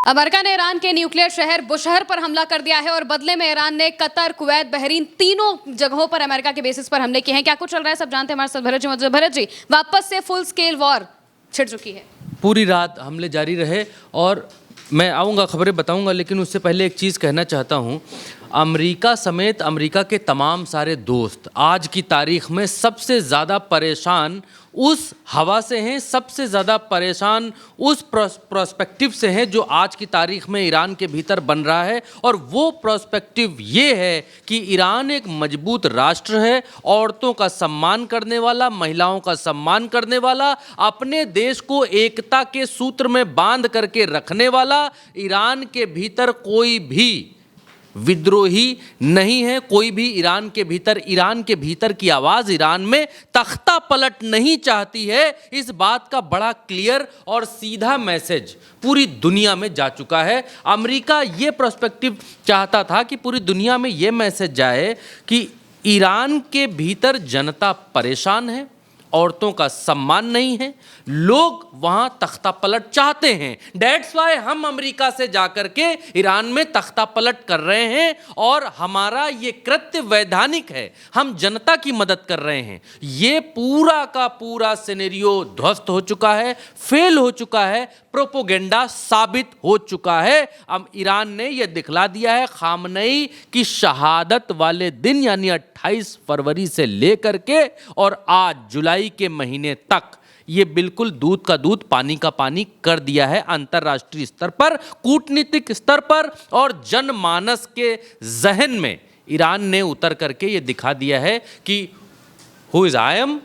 America ने Iran के nuclear शहर बुशहर पर हमला कर दिया है और बदले में ईरान ने कतर, कुवैत, बहरीन तीनों जगहों पर अमेरिका के बेसिस पर हमले किए हैं। क्या कुछ चल रहा है सब जानते हैं हमारे साथ भरत जी मौजूद। भरत जी, वापस से फुल स्केल वॉर छिड़ चुकी है। पूरी रात हमले जारी रहे और मैं आऊँगा, खबरें बताऊँगा, लेकिन उससे पहले एक चीज़ कहना चाहता हूँ। अमेरिका समेत अमेरिका के तमाम सारे दोस्त आज की तारीख में सबसे ज़्यादा परेशान उस हवा से हैं, सबसे ज़्यादा परेशान उस प्रोस्पेक्टिव से हैं जो आज की तारीख में ईरान के भीतर बन रहा है। और वो प्रोस्पेक्टिव ये है कि ईरान एक मजबूत राष्ट्र है, औरतों का सम्मान करने वाला, महिलाओं का सम्मान करने वाला, अपने देश को एकता के सूत्र में बांध करके रखने वाला। ईरान के भीतर कोई भी विद्रोही नहीं है, कोई भी ईरान के भीतर की आवाज़ ईरान में तख्ता पलट नहीं चाहती है। इस बात का बड़ा क्लियर और सीधा मैसेज पूरी दुनिया में जा चुका है। अमेरिका ये पर्सपेक्टिव चाहता था कि पूरी दुनिया में ये मैसेज जाए कि ईरान के भीतर जनता परेशान है, औरतों का सम्मान नहीं है, लोग वहां तख्ता पलट चाहते हैं। डेट्स वाई हम अमेरिका से जाकर के ईरान में तख्ता पलट कर रहे हैं और हमारा ये कृत्य वैधानिक है, हम जनता की मदद कर रहे हैं। ये पूरा का पूरा सिनेरियो ध्वस्त हो चुका है, फेल हो चुका है, प्रोपोगेंडा साबित हो चुका है। अब ईरान ने यह दिखला दिया है खामनेई की शहादत वाले दिन यानी 28 फरवरी से लेकर के और आज जुलाई के महीने तक ये बिल्कुल दूध का दूध पानी का पानी कर दिया है। अंतर्राष्ट्रीय स्तर पर, कूटनीतिक स्तर पर और जनमानस के जहन में ईरान ने उतर करके ये दिखा दिया है कि हु इज आई एम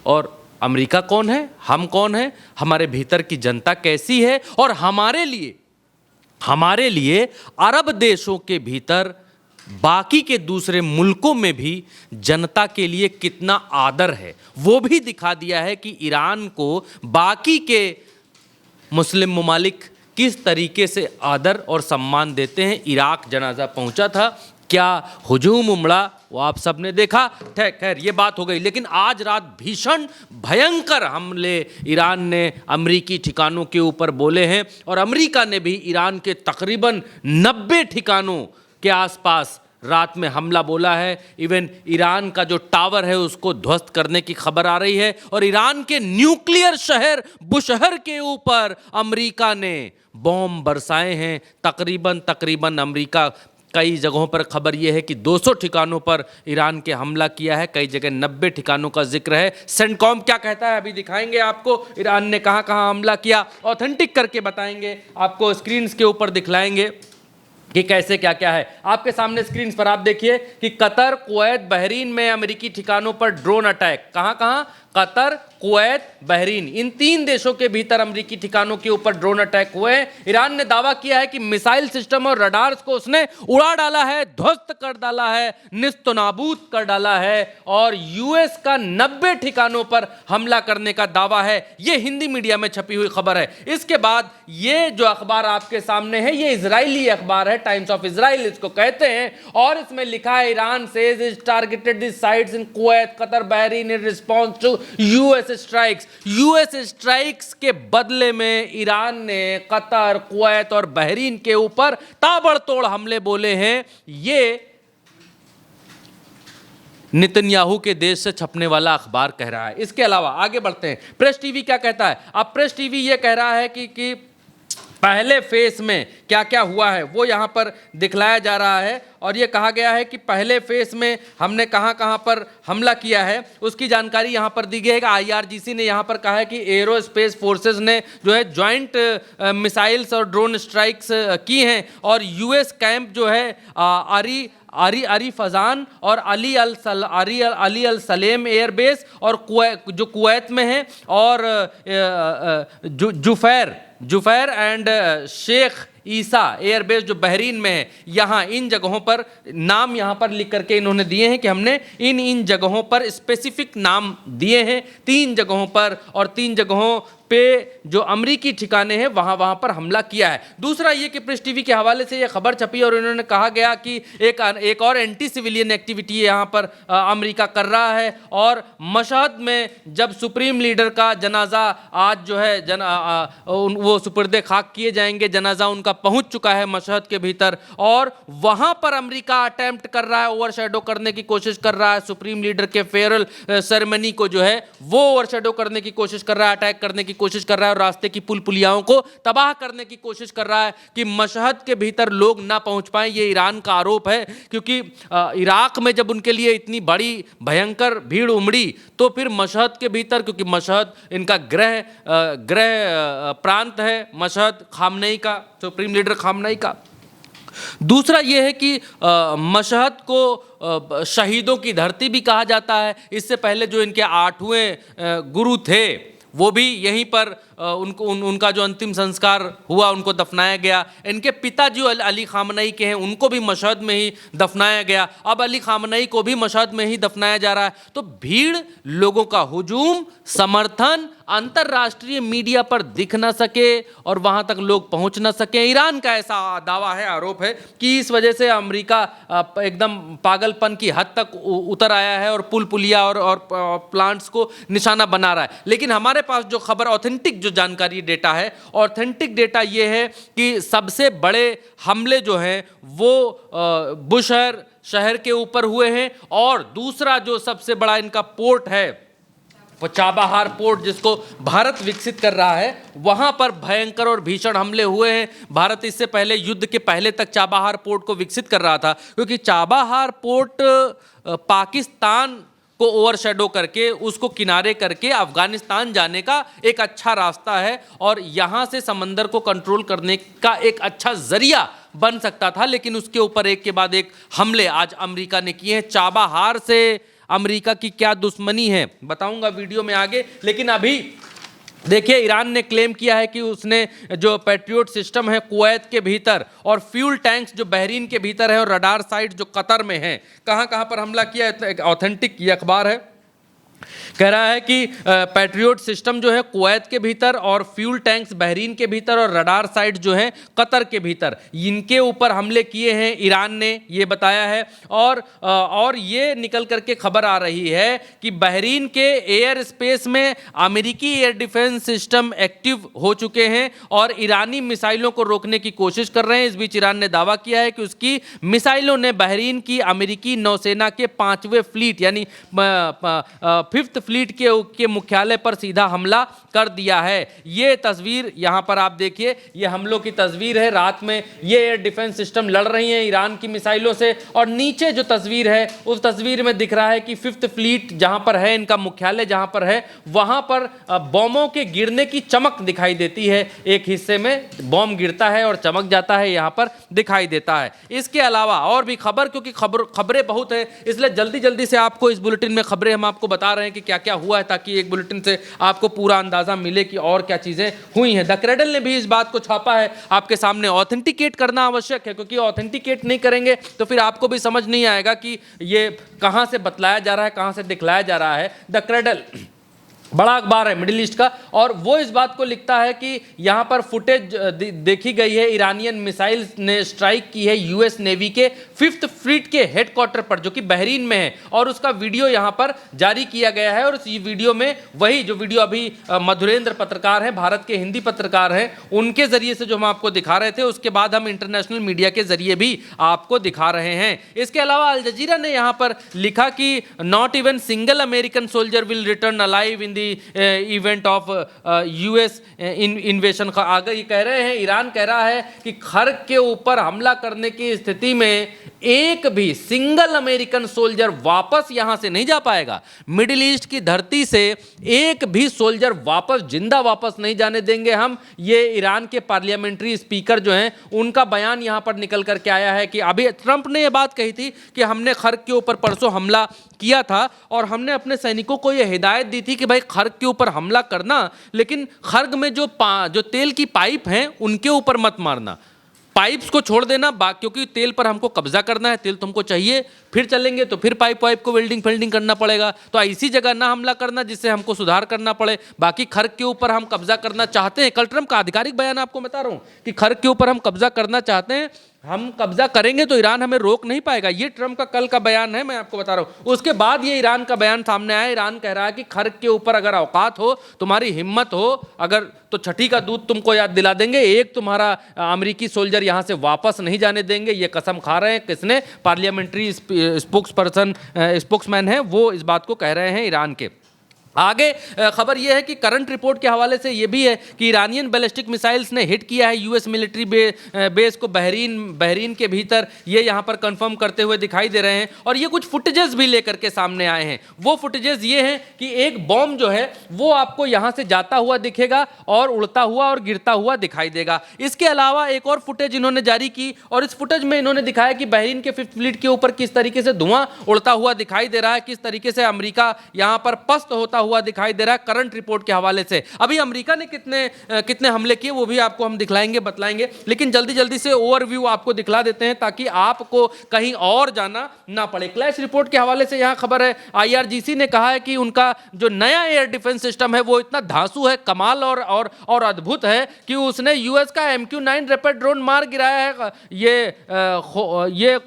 और अमेरिका कौन है, हम कौन है, हमारे भीतर की जनता कैसी है और हमारे लिए अरब देशों के भीतर बाकी के दूसरे मुल्कों में भी जनता के लिए कितना आदर है, वो भी दिखा दिया है कि ईरान को बाकी के मुस्लिम ममालिक किस तरीके से आदर और सम्मान देते हैं। इराक जनाजा पहुंचा था, क्या हुजूम उमड़ा वो आप सब ने देखा। खैर ये बात हो गई, लेकिन आज रात भीषण भयंकर हमले ईरान ने अमरीकी ठिकानों के ऊपर बोले हैं और अमेरिका ने भी ईरान के तकरीबन 90 ठिकानों के आसपास रात में हमला बोला है। इवन ईरान का जो टावर है उसको ध्वस्त करने की खबर आ रही है और ईरान के न्यूक्लियर शहर बुशहर के ऊपर अमेरिका ने बॉम्ब बरसाए हैं। तकरीबन अमेरिका कई जगहों पर खबर यह है कि 200 ठिकानों पर ईरान के हमला किया है, कई जगह 90 ठिकानों का जिक्र है। सेंटकॉम क्या कहता है अभी दिखाएंगे आपको, ईरान ने कहां कहां हमला किया, ऑथेंटिक करके बताएंगे आपको, स्क्रीन के ऊपर दिखलाएंगे कि कैसे क्या क्या है। आपके सामने स्क्रीन पर आप देखिए कि कतर, कुवैत, बहरीन में अमेरिकी ठिकानों पर ड्रोन अटैक। कहां कहां? कतर, कुवैत, बहरीन, इन 3 देशों के भीतर अमेरिकी ठिकानों के ऊपर ड्रोन अटैक हुए हैं। ईरान ने दावा किया है कि मिसाइल सिस्टम और रडार्स को उसने उड़ा डाला है, ध्वस्त कर डाला है, निस्तनाबूद कर डाला है और यूएस का 90 ठिकानों पर हमला करने का दावा है। यह हिंदी मीडिया में छपी हुई खबर है। इसके बाद ये जो अखबार आपके सामने है ये इजरायली अखबार है, टाइम्स ऑफ इजराइल इसको कहते हैं और इसमें लिखा है Iran says it targeted this sites in Kuwait, Qatar, Bahrain in response to US strikes के बदले में ईरान ने कतर, कुवैत और बहरीन के ऊपर ताबड़तोड़ हमले बोले हैं। ये नेतन्याहू के देश से छपने वाला अखबार कह रहा है। इसके अलावा आगे बढ़ते हैं, प्रेस टीवी क्या कहता है। अब प्रेस टीवी ये कह रहा है कि पहले फेस में क्या क्या हुआ है वो यहाँ पर दिखलाया जा रहा है और ये कहा गया है कि पहले फेस में हमने कहाँ कहाँ पर हमला किया है उसकी जानकारी यहाँ पर दी गई है कि आईआरजीसी ने यहाँ पर कहा है कि एरोस्पेस फोर्सेस ने जो है जॉइंट मिसाइल्स और ड्रोन स्ट्राइक्स की हैं और यूएस कैंप जो है आरी फजान और अली अल सलेम एयरबेस और जो कुवैत में है और जुफैर एंड शेख ईसा एयरबेस जो बहरीन में है, यहाँ इन जगहों पर नाम यहाँ पर लिख करके इन्होंने दिए हैं कि हमने इन जगहों पर स्पेसिफिक नाम दिए हैं 3 जगहों पर और 3 जगहों पे जो अमरीकी ठिकाने हैं वहाँ पर हमला किया है। दूसरा ये कि प्रेस टीवी के हवाले से ये खबर छपी और उन्होंने कहा गया कि एक और एंटी सिविलियन एक्टिविटी यहाँ पर अमेरिका कर रहा है। और मशहद में जब सुप्रीम लीडर का जनाजा आज जो है वो सुपुर्दे खाक किए जाएंगे, जनाजा उनका पहुंच चुका है मशहद के भीतर, और वहां पर अमेरिका अटेम्प्ट कर रहा है, ओवरशैडो करने की कोशिश कर रहा है सुप्रीम लीडर के फेयरवेल सेरेमनी को, जो है वो ओवरशैडो करने की कोशिश कर रहा है, अटैक करने की कोशिश कर रहा है और रास्ते की पुल पुलियाओं को तबाह करने की कोशिश कर रहा है कि मशहद के भीतर लोग ना पहुंच पाए। ये ईरान का आरोप है, क्योंकि इराक में जब उनके लिए इतनी बड़ी भयंकर भीड़ उमड़ी तो फिर मशहद के भीतर, क्योंकि मशहद इनका गृह प्रांत है, मशहद खामनेई का, सुप्रीम लीडर खामनेई का। दूसरा यह है कि मशहद को शहीदों की धरती भी कहा जाता है। इससे पहले जो इनके 8वें गुरु थे वो भी यहीं पर उनका जो अंतिम संस्कार हुआ उनको दफनाया गया। इनके पिता जो अली खामनेई के हैं उनको भी मशहद में ही दफनाया गया। अब अली खामनेई को भी मशहद में ही दफनाया जा रहा है। तो भीड़, लोगों का हुजूम, समर्थन अंतर्राष्ट्रीय मीडिया पर दिख ना सके और वहां तक लोग पहुंच ना सके। ईरान का ऐसा दावा है, आरोप है कि इस वजह से अमेरिका एकदम पागलपन की हद तक उतर आया है और पुल पुलिया और प्लांट्स को निशाना बना रहा है। लेकिन हमारे पास जो खबर, ऑथेंटिक जो जानकारी, डेटा है, ऑथेंटिक डेटा ये है कि सबसे बड़े हमले जो हैं वो बुशहर शहर के ऊपर हुए हैं, और दूसरा जो सबसे बड़ा इनका पोर्ट है वो चाबाहार पोर्ट, जिसको भारत विकसित कर रहा है, वहां पर भयंकर और भीषण हमले हुए हैं। भारत इससे पहले, युद्ध के पहले तक चाबाहार पोर्ट को विकसित कर रहा था, क्योंकि चाबाहार पोर्ट पाकिस्तान को ओवरशैडो करके, उसको किनारे करके अफगानिस्तान जाने का एक अच्छा रास्ता है और यहां से समंदर को कंट्रोल करने का एक अच्छा जरिया बन सकता था। लेकिन उसके ऊपर एक के बाद एक हमले आज अमेरिका ने किए हैं। चाबाहार से अमेरिका की क्या दुश्मनी है बताऊंगा वीडियो में आगे। लेकिन अभी देखिए, ईरान ने क्लेम किया है कि उसने जो पैट्रियोट सिस्टम है कुवैत के भीतर और फ्यूल टैंक्स जो बहरीन के भीतर है और रडार साइट जो कतर में है, कहां कहां पर हमला किया है। एक ऑथेंटिक ये अखबार है, कह रहा है कि पैट्रियोट सिस्टम जो है कुवैत के भीतर और फ्यूल टैंक्स बहरीन के भीतर और रडार साइट जो है कतर के भीतर, इनके ऊपर हमले किए हैं ईरान ने, ये बताया है। और ये निकल करके खबर आ रही है कि बहरीन के एयर स्पेस में अमेरिकी एयर डिफेंस सिस्टम एक्टिव हो चुके हैं और ईरानी मिसाइलों को रोकने की कोशिश कर रहे हैं। इस बीच ईरान ने दावा किया है कि उसकी मिसाइलों ने बहरीन की अमेरिकी नौसेना के 5वें फ्लीट यानी 5th फ्लीट के मुख्यालय पर सीधा हमला कर दिया है। ये तस्वीर यहां पर आप देखिए, ये हमलों की तस्वीर है। रात में ये एयर डिफेंस सिस्टम लड़ रही हैं ईरान की मिसाइलों से, और नीचे जो तस्वीर है उस तस्वीर में दिख रहा है कि 5th फ्लीट जहां पर है, इनका मुख्यालय जहां पर है, वहां पर बॉम्बों के गिरने की चमक दिखाई देती है। एक हिस्से में बॉम्ब गिरता है और चमक जाता है, यहां पर दिखाई देता है। इसके अलावा और भी खबर, क्योंकि खबरें बहुत है, इसलिए जल्दी जल्दी से आपको इस बुलेटिन में खबरें हम आपको बता रहे हैं कि क्या क्या हुआ है, ताकि एक बुलेटिन से आपको पूरा अंदाजा मिले कि और क्या चीजें हुई हैं। द क्रेडल ने भी इस बात को छापा है आपके सामने। ऑथेंटिकेट करना आवश्यक है, क्योंकि ऑथेंटिकेट नहीं करेंगे तो फिर आपको भी समझ नहीं आएगा कि ये कहां से बतलाया जा रहा है, कहां से दिखलाया जा रहा है। द क्रेडल बड़ा अखबार है मिडिल ईस्ट का, और वो इस बात को लिखता है कि यहाँ पर फुटेज देखी गई है, ईरानियन मिसाइल ने स्ट्राइक की है यूएस नेवी के 5th फ्लीट के हेडक्वार्टर पर, जो कि बहरीन में है, और उसका वीडियो यहाँ पर जारी किया गया है। और उस वीडियो में वही जो वीडियो अभी मधुरेंद्र पत्रकार हैं, भारत के हिंदी पत्रकार हैं, उनके जरिए से जो हम आपको दिखा रहे थे, उसके बाद हम इंटरनेशनल मीडिया के जरिए भी आपको दिखा रहे हैं। इसके अलावा अल जजीरा ने यहाँ पर लिखा कि not even single American soldier will return alive in event of US इन्वेशन। आगे ये कह रहे हैं, ईरान कह रहा है कि खर्ग के ऊपर हमला करने की स्थिति में एक भी सिंगल अमेरिकन सोल्जर वापस यहां से नहीं जा पाएगा। मिडिल ईस्ट की धरती से एक भी सोल्जर जिंदा वापस नहीं जाने देंगे हम। ये ईरान के पार्लियामेंट्री स्पीकर जो हैं, उनका बयान यहां पर निकल करके आया है कि अभी ट्रंप ने यह बात कही थी कि हमने खर्ग के ऊपर परसों हमला किया था और हमने अपने सैनिकों को यह हिदायत दी थी कि भाई खर्ग के ऊपर हमला करना, लेकिन खर्ग में जो तेल की पाइप हैं उनके ऊपर मत मारना। पाइप्स को छोड़ देना, क्योंकि तेल पर हमको कब्जा करना है, तेल तुमको चाहिए, फिर चलेंगे तो फिर पाइप वाइप को वेल्डिंग फेल्डिंग करना पड़ेगा। तो ऐसी जगह ना हमला करना जिससे हमको सुधार करना पड़े। बाकी खर्ग के ऊपर हम कब्जा करना चाहते हैं, कल ट्रम्प का आधिकारिक बयान आपको बता रहा हूँ कि खर्ग के ऊपर हम कब्जा करना चाहते हैं, हम कब्जा करेंगे तो ईरान हमें रोक नहीं पाएगा। ये ट्रम्प का कल का बयान है, मैं आपको बता रहा हूँ। उसके बाद ये ईरान का बयान सामने आया। ईरान कह रहा है कि खर्ग के ऊपर अगर औकात हो, तुम्हारी हिम्मत हो अगर, तो छठी का दूध तुमको याद दिला देंगे, एक तुम्हारा अमेरिकी सोल्जर यहाँ से वापस नहीं जाने देंगे। ये कसम खा रहे हैं। किसने? पार्लियामेंट्री स्पोक्समैन है वो इस बात को कह रहे हैं ईरान के। आगे खबर यह है कि करंट रिपोर्ट के हवाले से यह भी है कि ईरानियन बैलिस्टिक मिसाइल्स ने हिट किया है यूएस मिलिट्री बेस को बहरीन के भीतर। ये यहाँ पर कंफर्म करते हुए दिखाई दे रहे हैं और ये कुछ फुटेजेस भी लेकर के सामने आए हैं। वो फुटेजेस ये हैं कि एक बॉम्ब जो है वो आपको यहाँ से जाता हुआ दिखेगा और उड़ता हुआ और गिरता हुआ दिखाई देगा। इसके अलावा एक और फुटेज इन्होंने जारी की और इस फुटेज में इन्होंने दिखाया कि बहरीन के फिफ्थ फ्लीट के ऊपर किस तरीके से धुआं उड़ता हुआ दिखाई दे रहा है, किस तरीके से अमेरिका यहाँ पर पस्त होता हुआ दिखाई दे रहा है करंट रिपोर्ट के हवाले से। अभी अमेरिका ने कितने हमले किए वो भी आपको हम दिखलाएंगे, बतलाएंगे, लेकिन जल्दी जल्दी से ओवरव्यू आपको दिखला देते हैं ताकि आपको कहीं और जाना ना पड़े। क्लैश रिपोर्ट के हवाले से यहां खबर है, आईआरजीसी ने कहा है कि उनका जो नया एयर डिफेंस सिस्टम है वो इतना धांसू है, कमाल और अद्भुत है कि उसने यूएस का MQ-9 रैपिड ड्रोन मार गिराया है। ये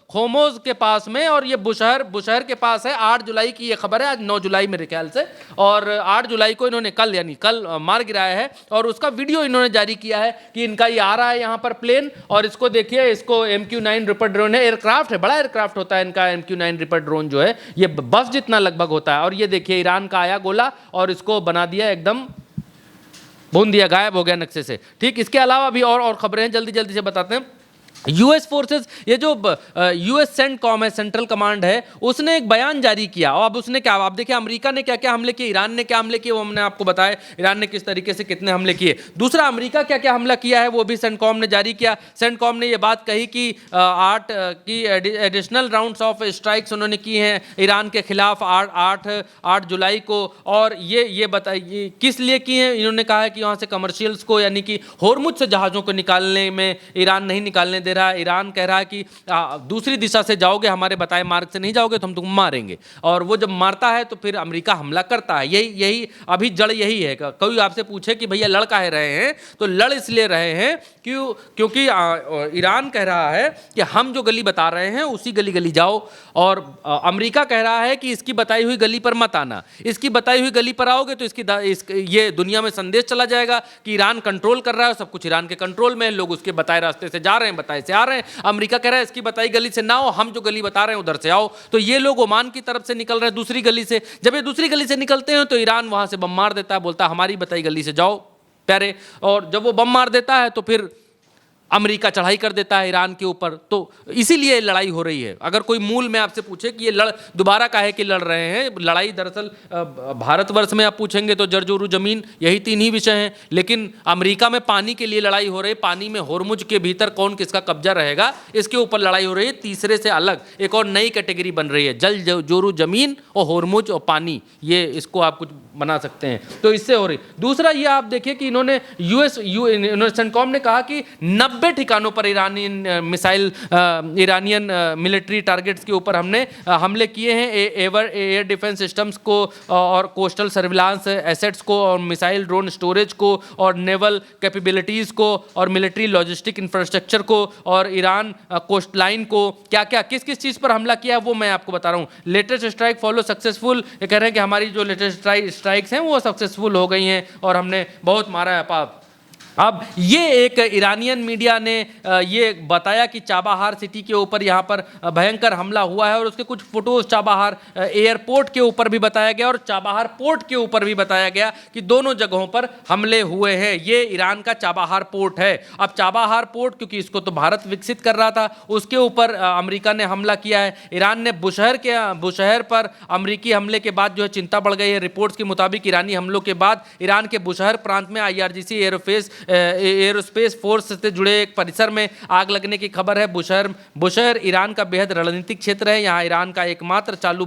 खोमोज के पास में, और ये बुशहर के पास है। 8 जुलाई की ये खबर है, आज 9 जुलाई मेरे ख्याल से, और 8 जुलाई को इन्होंने कल मार गिराया है और उसका वीडियो इन्होंने जारी किया है कि इनका ये आ रहा है यहाँ पर प्लेन, और इसको देखिए, इसको MQ-9 रिपर ड्रोन है, एयरक्राफ्ट है, बड़ा एयरक्राफ्ट होता है इनका MQ-9 रिपर ड्रोन जो है, ये बस जितना लगभग होता है। और ये देखिए ईरान का आया गोला और इसको बना दिया एकदम, भून दिया, गायब हो गया नक्शे से। ठीक, इसके अलावा भी और खबरें हैं, जल्दी जल्दी से बताते हैं। यूएस फोर्सेस, ये जो यूएस सेंटकॉम है, सेंट्रल कमांड है, उसने एक बयान जारी किया। और अब उसने क्या, आप देखिए अमेरिका ने क्या क्या हमले किए, ईरान ने क्या हमले किए वो हमने आपको बताया, ईरान ने किस तरीके से कितने हमले किए। दूसरा, अमेरिका क्या क्या हमला किया है वो भी सेंटकॉम ने जारी किया। सेंटकॉम ने ये बात कही कि 8 की एडिशनल राउंड्स ऑफ स्ट्राइक्स उन्होंने की हैं ईरान के खिलाफ 8 जुलाई को। और ये बताइए किस लिए की हैं। इन्होंने कहा है कि वहाँ से कमर्शियल्स को, यानी कि होर्मुज से जहाज़ों को निकालने में ईरान नहीं निकालने दे रहा है। ईरान कह रहा है कि दूसरी दिशा से जाओगे, हमारे बताए मार्ग से नहीं जाओगे तो हम तुम मारेंगे। और वो जब मारता है तो फिर अमेरिका हमला करता है। यही अभी जड़ यही है। कोई आपसे पूछे कि भैया लड़ काहे रहे हैं, तो लड़ इसलिए रहे हैं क्योंकि ईरान कह रहा है कि हम जो गली बता रहे हैं उसी गली जाओ, और अमेरिका कह रहा है कि इसकी बताई हुई गली पर मत आना। इसकी बताई हुई गली पर आओगे तो ये दुनिया में संदेश चला जाएगा कि ईरान कंट्रोल कर रहा है, सब कुछ ईरान के कंट्रोल में है, लोग उसके बताए रास्ते से जा रहे हैं, बताए से आ रहे हैं। अमेरिका कह रहा है इसकी बताई गली से ना आओ, हम जो गली बता रहे हैं उधर से आओ। तो ये लोग ओमान की तरफ से निकल रहे हैं दूसरी गली से। जब ये दूसरी गली से निकलते हैं तो ईरान वहां से बम मार देता है, बोलता है हमारी बताई गली से जाओ प्यारे। और जब वो बम मार देता है तो फिर अमेरिका चढ़ाई कर देता है ईरान के ऊपर। तो इसीलिए लड़ाई हो रही है। अगर कोई मूल में आपसे पूछे कि ये दोबारा काहे कि लड़ रहे हैं, लड़ाई दरअसल भारतवर्ष में आप पूछेंगे तो जरजोरू जमीन, यही 3 ही विषय हैं। लेकिन अमेरिका में पानी के लिए लड़ाई हो रही है, पानी में होर्मुज के भीतर कौन किसका कब्जा रहेगा इसके ऊपर लड़ाई हो रही है। तीसरे से अलग एक और नई कैटेगरी बन रही है, जल जोरू जमीन और होर्मुज और पानी, ये इसको आप कुछ बना सकते हैं। तो इससे हो रही। दूसरा ये आप देखिए कि इन्होंने सेंटकॉम ने कहा कि 90 ठिकानों पर ईरानियन मिलिट्री टारगेट्स के ऊपर हमने हमले किए हैं। एयर डिफेंस सिस्टम्स को और कोस्टल सर्विलांस एसेट्स को और मिसाइल ड्रोन स्टोरेज को और नेवल कैपेबिलिटीज़ को और मिलिट्री लॉजिस्टिक इंफ्रास्ट्रक्चर को और ईरान कोस्ट लाइन को, क्या क्या किस किस चीज़ पर हमला किया वो मैं आपको बता रहा हूँ। लेटेस्ट स्ट्राइक फॉलो सक्सेसफुल, ये कह रहे हैं कि हमारी जो लेटेस्ट स्ट्राइक्स हैं वो सक्सेसफुल हो गई हैं और हमने बहुत मारा है पाप। अब ये एक ईरानियन मीडिया ने ये बताया कि चाबाहार सिटी के ऊपर यहाँ पर भयंकर हमला हुआ है और उसके कुछ फोटोज चाबाहार एयरपोर्ट के ऊपर भी बताया गया और चाबाहार पोर्ट के ऊपर भी बताया गया कि दोनों जगहों पर हमले हुए हैं। ये ईरान का चाबाहार पोर्ट है। अब चाबाहार पोर्ट क्योंकि इसको तो भारत विकसित कर रहा था, उसके ऊपर अमेरिका ने हमला किया है। ईरान ने बुशहर पर अमेरिकी हमले के बाद जो है चिंता बढ़ गई है। रिपोर्ट्स के मुताबिक ईरानी हमलों के बाद ईरान के बुशहर प्रांत में IRGC एरोस्पेस फोर्स से जुड़े एक परिसर में आग लगने की खबर है। बुशहर ईरान का बेहद रणनीतिक क्षेत्र है। यहाँ ईरान का एकमात्र चालू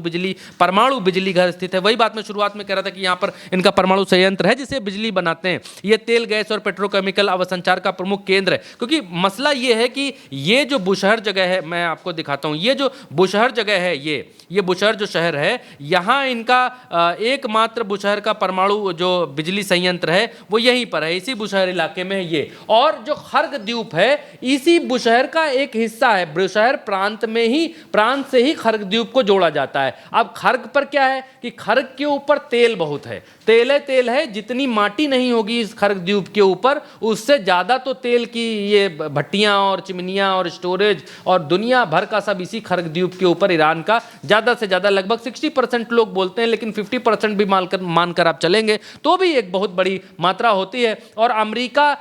परमाणु बिजली घर स्थित है। वही बात मैं शुरुआत में कह रहा था कि यहाँ पर इनका परमाणु संयंत्र है जिसे बिजली बनाते हैं। ये तेल, गैस और पेट्रोकेमिकल अवसंचार का प्रमुख केंद्र है। क्योंकि मसला ये है कि ये जो बुशहर जगह है, मैं आपको दिखाता हूँ, ये जो बुशहर जगह है, ये बुशहर जो शहर है, यहाँ इनका एकमात्र बुशहर का परमाणु जो बिजली संयंत्र है वो यहीं पर है, इसी बुशहर इलाके में है ये। और जो खर्ग द्वीप है इसी बुशहर का एक हिस्सा है। बुशहर प्रांत से ही खर्ग द्वीप को जोड़ा जाता है। अब खर्ग पर क्या है कि खर्ग के ऊपर तेल बहुत है, तेल है। जितनी माटी नहीं होगी इस खर्ग द्वीप के ऊपर, उससे ज़्यादा तो तेल की ये भट्टियाँ और चिमनियाँ और स्टोरेज और दुनिया भर का सब इसी खर्ग द्वीप के ऊपर ईरान का ज़्यादा से ज़्यादा, लगभग 60% लोग बोलते हैं, लेकिन 50% भी मानकर आप चलेंगे तो भी एक बहुत बड़ी मात्रा होती है। और अमेरिका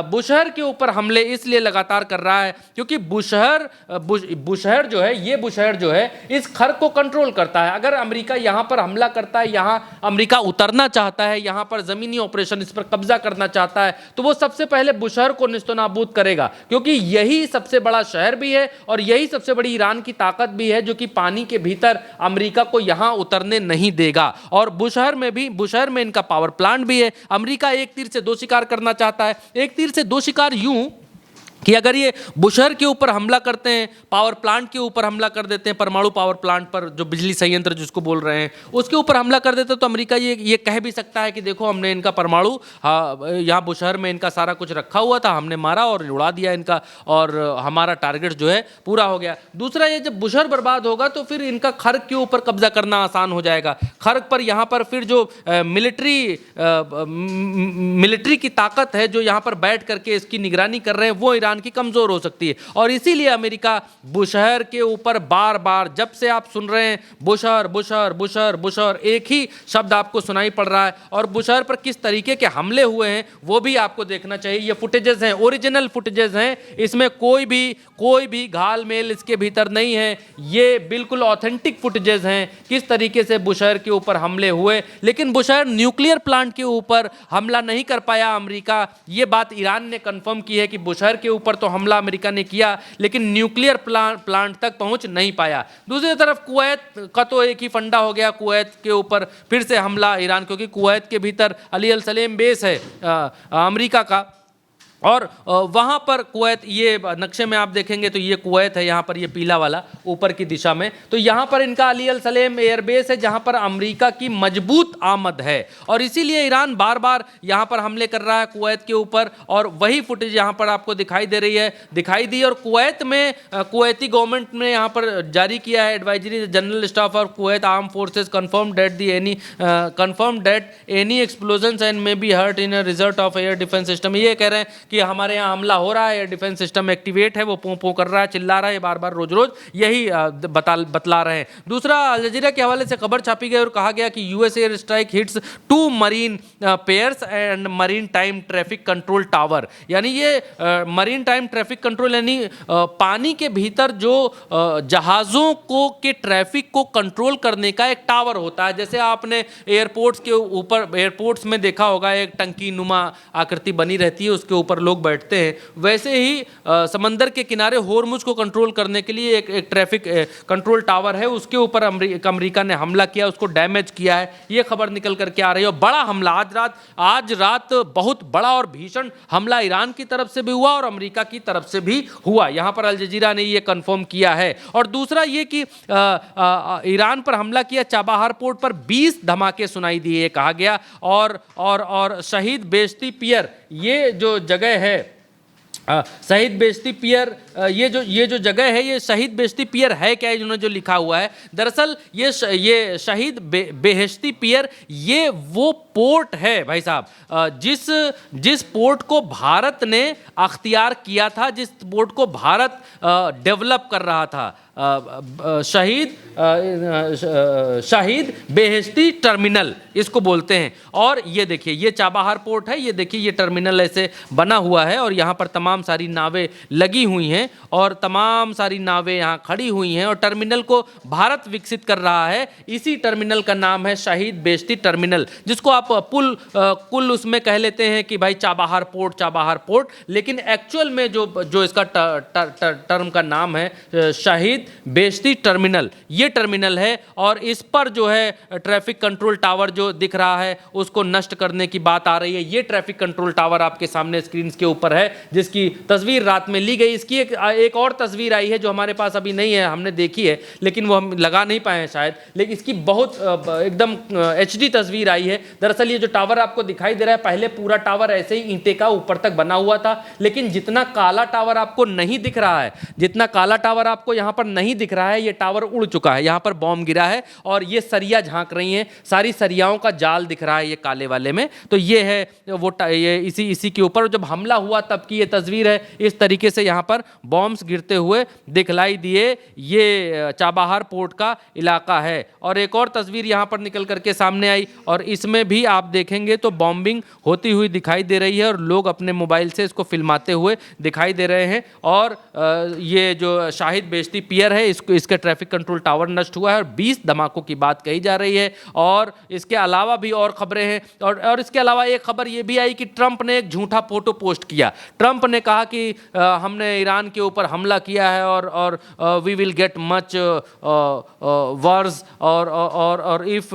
बुशहर के ऊपर हमले इसलिए लगातार कर रहा है क्योंकि बुशहर जो है इस खर्ग को कंट्रोल करता है। अगर अमेरिका यहाँ पर हमला करता है, यहाँ अमेरिका उतरना चाहता है, यहाँ पर जमीनी ऑपरेशन इस पर कब्जा करना चाहता है, तो वो सबसे पहले बुशहर को निस्तनाबूद करेगा, क्योंकि यही सबसे बड़ा शहर भी है और यही सबसे बड़ी ईरान की ताकत भी है जो कि पानी के भीतर अमेरिका को यहाँ उतरने नहीं देगा। और बुशहर में इनका पावर प्लांट भी है। अमेरिका एक तीर से दो शिकार करना चाहता है। एक तीर से दो शिकार यूं कि अगर ये बुशहर के ऊपर हमला करते हैं, पावर प्लांट के ऊपर हमला कर देते हैं, परमाणु पावर प्लांट पर, जो बिजली संयंत्र जिसको बोल रहे हैं, उसके ऊपर हमला कर देते हैं, तो अमेरिका ये कह भी सकता है कि देखो हमने इनका परमाणु यहाँ बुशहर में इनका सारा कुछ रखा हुआ था, हमने मारा और उड़ा दिया इनका, और हमारा टारगेट जो है पूरा हो गया। दूसरा, ये जब बुशहर बर्बाद होगा तो फिर इनका खर्ग के ऊपर कब्जा करना आसान हो जाएगा। खर्ग पर यहाँ पर फिर जो मिलिट्री की ताकत है, जो यहाँ पर बैठ करके इसकी निगरानी कर रहे हैं, वो ईरान की कमजोर हो सकती है। और इसीलिए अमेरिका बुशहर के ऊपर बार बार, जब से आप सुन रहे हैं बुशहर बुशहर बुशहर बुशहर, एक ही शब्द आपको सुनाई पड़ रहा है। और बुशहर पर किस तरीके के हमले हुए हैं वो भी आपको देखना चाहिए। ये फुटेजेस हैं, ओरिजिनल फुटेजेस हैं, इसमें कोई भी घाल मेल इसके भीतर नहीं है। ये बिल्कुल ऑथेंटिक फुटेजेस हैं किस तरीके से बुशहर के ऊपर हमले हुए। लेकिन बुशहर न्यूक्लियर प्लांट के ऊपर हमला नहीं कर पाया अमेरिका। ये बात ईरान ने कंफर्म की है कि बुशहर के ऊपर तो हमला अमेरिका ने किया, लेकिन न्यूक्लियर प्लांट तक पहुंच नहीं पाया। दूसरी तरफ कुवैत का तो एक ही फंडा हो गया, कुवैत के ऊपर फिर से हमला ईरान, क्योंकि कुवैत के भीतर अली अल सलेम बेस है अमेरिका का। और वहाँ पर कुवैत, ये नक्शे में आप देखेंगे तो ये कुवैत है, यहाँ पर ये पीला वाला ऊपर की दिशा में, तो यहाँ पर इनका अली अल सलेम एयरबेस है जहाँ पर अमेरिका की मजबूत आमद है। और इसीलिए ईरान बार बार यहाँ पर हमले कर रहा है कुवैत के ऊपर। और वही फुटेज यहाँ पर आपको दिखाई दी। और कुवैत में कुवैती गवर्नमेंट ने यहाँ पर जारी किया है advisory, general staff of Kuwait arm forces confirm that any explosions and may be heard in result of air defence system. ये कह रहे हैं कि हमारे यहाँ हमला हो रहा है, एयर डिफेंस सिस्टम एक्टिवेट है, वो पों कर रहा है, चिल्ला रहा है, बार बार रोज यही बतला रहे हैं। दूसरा, अल जजीरा के हवाले से खबर छापी गई और कहा गया कि US air strike hits 2 marine pairs and marine time traffic control tower. यानी ये मरीन टाइम ट्रैफिक कंट्रोल, यानी पानी के भीतर जो जहाज़ों के ट्रैफिक को कंट्रोल करने का एक टावर होता है। जैसे आपने एयरपोर्ट्स के ऊपर, एयरपोर्ट्स में देखा होगा, एक टंकी नुमा आकृति बनी रहती है, उसके ऊपर लोग बैठते हैं, वैसे ही समंदर के किनारे होर्मुज को कंट्रोल करने के लिए एक ट्रैफिक कंट्रोल टावर है, उसके ऊपर अमेरिका ने हमला किया, उसको डैमेज किया है। ये खबर निकल करके आ रही है। और बड़ा हमला आज रात बहुत बड़ा और भीषण हमला ईरान की तरफ से भी हुआ और अमेरिका की तरफ से भी हुआ। यहाँ पर अल जजीरा ने ये कंफर्म किया है। और दूसरा ये कि ईरान पर हमला किया, चाबाहार पोर्ट पर 20 धमाके सुनाई दिए, कहा गया। और शहीद बेश्ती पियर, ये जो जगह है, शहीद बेश्ती पियर, ये जो जगह है, ये शहीद बेश्ती पियर है क्या, इन्होंने जो लिखा हुआ है, दरअसल ये शहीद बेहेश्ती पियर, ये वो पोर्ट है भाई साहब, जिस पोर्ट को भारत ने अख्तियार किया था, जिस पोर्ट को भारत डेवलप कर रहा था। शाहिद बेहेश्ती टर्मिनल इसको बोलते हैं। और ये देखिए ये चाबहार पोर्ट है, ये देखिए ये टर्मिनल ऐसे बना हुआ है और यहाँ पर तमाम सारी नावें लगी हुई हैं और तमाम सारी नावें यहाँ खड़ी हुई हैं और टर्मिनल को भारत विकसित कर रहा है। इसी टर्मिनल का नाम है शाहिद बेहेश्ती टर्मिनल, जिसको आप कुल उसमें कह लेते हैं कि भाई चाबहार पोर्ट, लेकिन एक्चुअल में जो इसका टर्म का नाम है शाहिद बेहेश्ती टर्मिनल, ये टर्मिनल है। और इस पर जो है ट्रैफिक कंट्रोल टावर जो दिख रहा है उसको नष्ट करने की बात आ रही है। ये ट्रैफिक कंट्रोल टावर आपके सामने स्क्रीन के ऊपर है, जिसकी तस्वीर रात में ली गई। इसकी एक और तस्वीर आई है जो हमारे पास अभी नहीं है, हमने देखी है लेकिन वो हम लगा नहीं पाए हैं शायद, लेकिन इसकी बहुत एकदम HD तस्वीर आई है। दरअसल ये जो टावर आपको दिखाई दे रहा है, पहले पूरा टावर ऐसे ही ईंटे का ऊपर तक बना हुआ था, लेकिन जितना काला टावर आपको नहीं दिख रहा है, जितना काला टावर आपको यहाँ पर नहीं दिख रहा है, ये टावर उड़ चुका है। यहाँ पर बॉम्ब गिरा है और ये सरिया झांक रही हैं, सारी सरियाओं का जाल दिख रहा है ये काले वाले में। तो ये है वो ये इसी के ऊपर जब हमला हुआ तब की ये तस्वीर है। इस तरीके से यहाँ पर बॉम्ब्स गिरते हुए दिखलाई दिए। ये चाबहार पोर्ट का इलाका है। और एक और तस्वीर यहाँ पर निकल करके सामने आई और इसमें भी आप देखेंगे तो बॉम्बिंग होती हुई दिखाई दे रही है और लोग अपने मोबाइल से इसको फिल्माते हुए दिखाई दे रहे हैं। और ये जो शाहिद बेहेश्ती पियर है, इसके ट्रैफिक कंट्रोल टावर नष्ट हुआ है और 20 धमाकों की बात कही जा रही है। और इसके अलावा भी और खबरें हैं और इसके अलावा एक खबर ये भी आई कि ट्रंप ने एक झूठा फोटो पोस्ट किया। ट्रंप ने कहा कि हमने ईरान के ऊपर हमला किया है और we will get much worse और इफ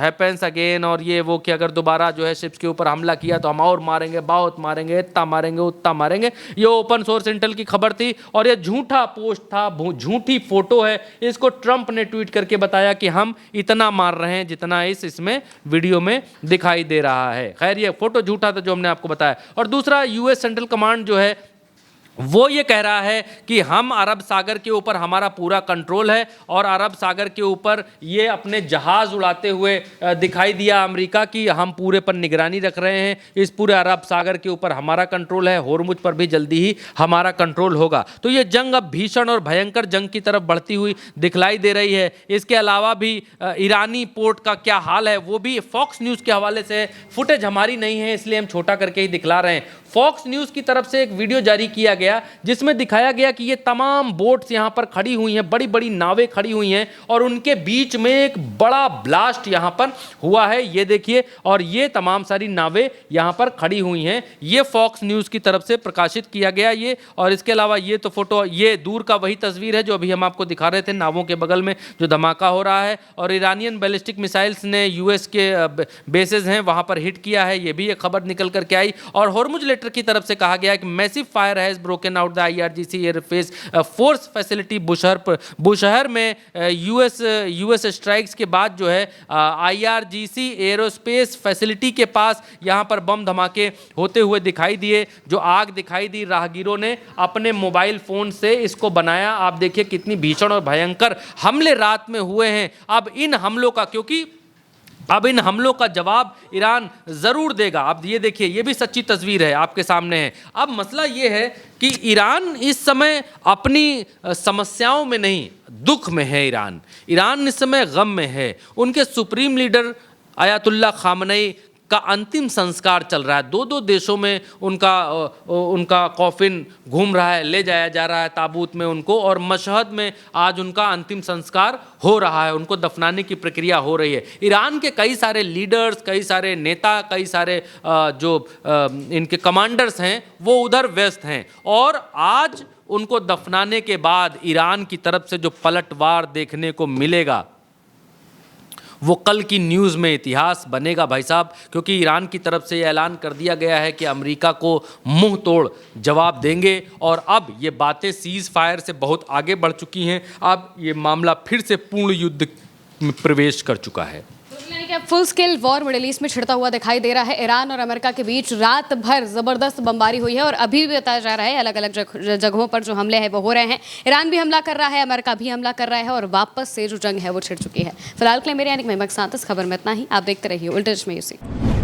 हैपेंस अगेन, और ये वो कि अगर दोबारा जो है शिप्स के ऊपर हमला किया तो हम और मारेंगे, बहुत मारेंगे, इतना मारेंगे, उतना मारेंगे। ये ओपन सोर्स इंटेल की खबर थी और ये झूठा पोस्ट था, झूठी फोटो है। इसको ट्रंप ने ट्वीट करके बताया कि हम इतना मार रहे हैं जितना इसमें वीडियो में दिखाई दे रहा है। खैर ये फोटो झूठा था जो हमने आपको बताया। और दूसरा US सेंट्रल कमांड जो है वो ये कह रहा है कि हम अरब सागर के ऊपर हमारा पूरा कंट्रोल है और अरब सागर के ऊपर ये अपने जहाज़ उड़ाते हुए दिखाई दिया अमेरिका की हम पूरे पर निगरानी रख रहे हैं। इस पूरे अरब सागर के ऊपर हमारा कंट्रोल है, होर्मुज पर भी जल्दी ही हमारा कंट्रोल होगा। तो ये जंग अब भीषण और भयंकर जंग की तरफ बढ़ती हुई दिखलाई दे रही है। इसके अलावा भी ईरानी पोर्ट का क्या हाल है वो भी फॉक्स न्यूज़ के हवाले से, फुटेज हमारी नहीं है इसलिए हम छोटा करके ही दिखला रहे हैं। फॉक्स न्यूज़ की तरफ से एक वीडियो जारी किया गया जिसमें दिखाया गया कि ये तमाम बोट्स यहाँ पर खड़ी हुई हैं, बड़ी बड़ी नावें खड़ी हुई हैं और उनके बीच में एक बड़ा ब्लास्ट यहाँ पर हुआ है। ये देखिए, और ये तमाम सारी नावें यहाँ पर खड़ी हुई हैं। ये फॉक्स न्यूज़ की तरफ से प्रकाशित किया गया ये। और इसके अलावा ये तो फोटो, ये दूर का वही तस्वीर है जो अभी हम आपको दिखा रहे थे, नावों के बगल में जो धमाका हो रहा है। और ईरानियन बैलिस्टिक मिसाइल्स ने US के बेसेस हैं वहाँ पर हिट किया है, ये भी एक खबर निकल करके आई। और होर्मुज लेटर की तरफ से कहा गया है कि massive fire has broken out the IRGC aerospace force facility Bushehr में US स्ट्राइक्स के बाद जो है IRGC एरोस्पेस फैसिलिटी के पास यहाँ पर बम धमाके होते हुए दिखाई दिए। जो आग दिखाई दी, राहगीरों ने अपने मोबाइल फोन से इसको बनाया। आप देखिए कितनी भीषण और भयंकर हमले रात में हुए हैं। अब इन हमलों का जवाब ईरान ज़रूर देगा। अब ये देखिए, ये भी सच्ची तस्वीर है आपके सामने है। अब मसला ये है कि ईरान इस समय अपनी समस्याओं में नहीं, दुख में है। ईरान इस समय गम में है। उनके सुप्रीम लीडर आयतुल्लाह खामनेई का अंतिम संस्कार चल रहा है। दो देशों में उनका कॉफिन घूम रहा है, ले जाया जा रहा है ताबूत में उनको, और मशहद में आज उनका अंतिम संस्कार हो रहा है, उनको दफनाने की प्रक्रिया हो रही है। ईरान के कई सारे लीडर्स, कई सारे नेता, कई सारे जो इनके कमांडर्स हैं वो उधर व्यस्त हैं। और आज उनको दफनाने के बाद ईरान की तरफ से जो पलटवार देखने को मिलेगा वो कल की न्यूज़ में इतिहास बनेगा भाई साहब। क्योंकि ईरान की तरफ से ये ऐलान कर दिया गया है कि अमेरिका को मुंह तोड़ जवाब देंगे। और अब ये बातें सीज़ फायर से बहुत आगे बढ़ चुकी हैं। अब ये मामला फिर से पूर्ण युद्ध में प्रवेश कर चुका है। Full scale war middle east में छिड़ता हुआ दिखाई दे रहा है। ईरान और अमेरिका के बीच रात भर जबरदस्त बमबारी हुई है और अभी भी बताया जा रहा है अलग अलग जगहों पर जो हमले हैं वो हो रहे हैं। ईरान भी हमला कर रहा है, अमेरिका भी हमला कर रहा है और वापस से जो जंग है वो छिड़ चुकी है। फिलहाल के लिए मेरे यानी मैं खबर में इतना ही। आप देखते रहिए उल्टा चश्मे।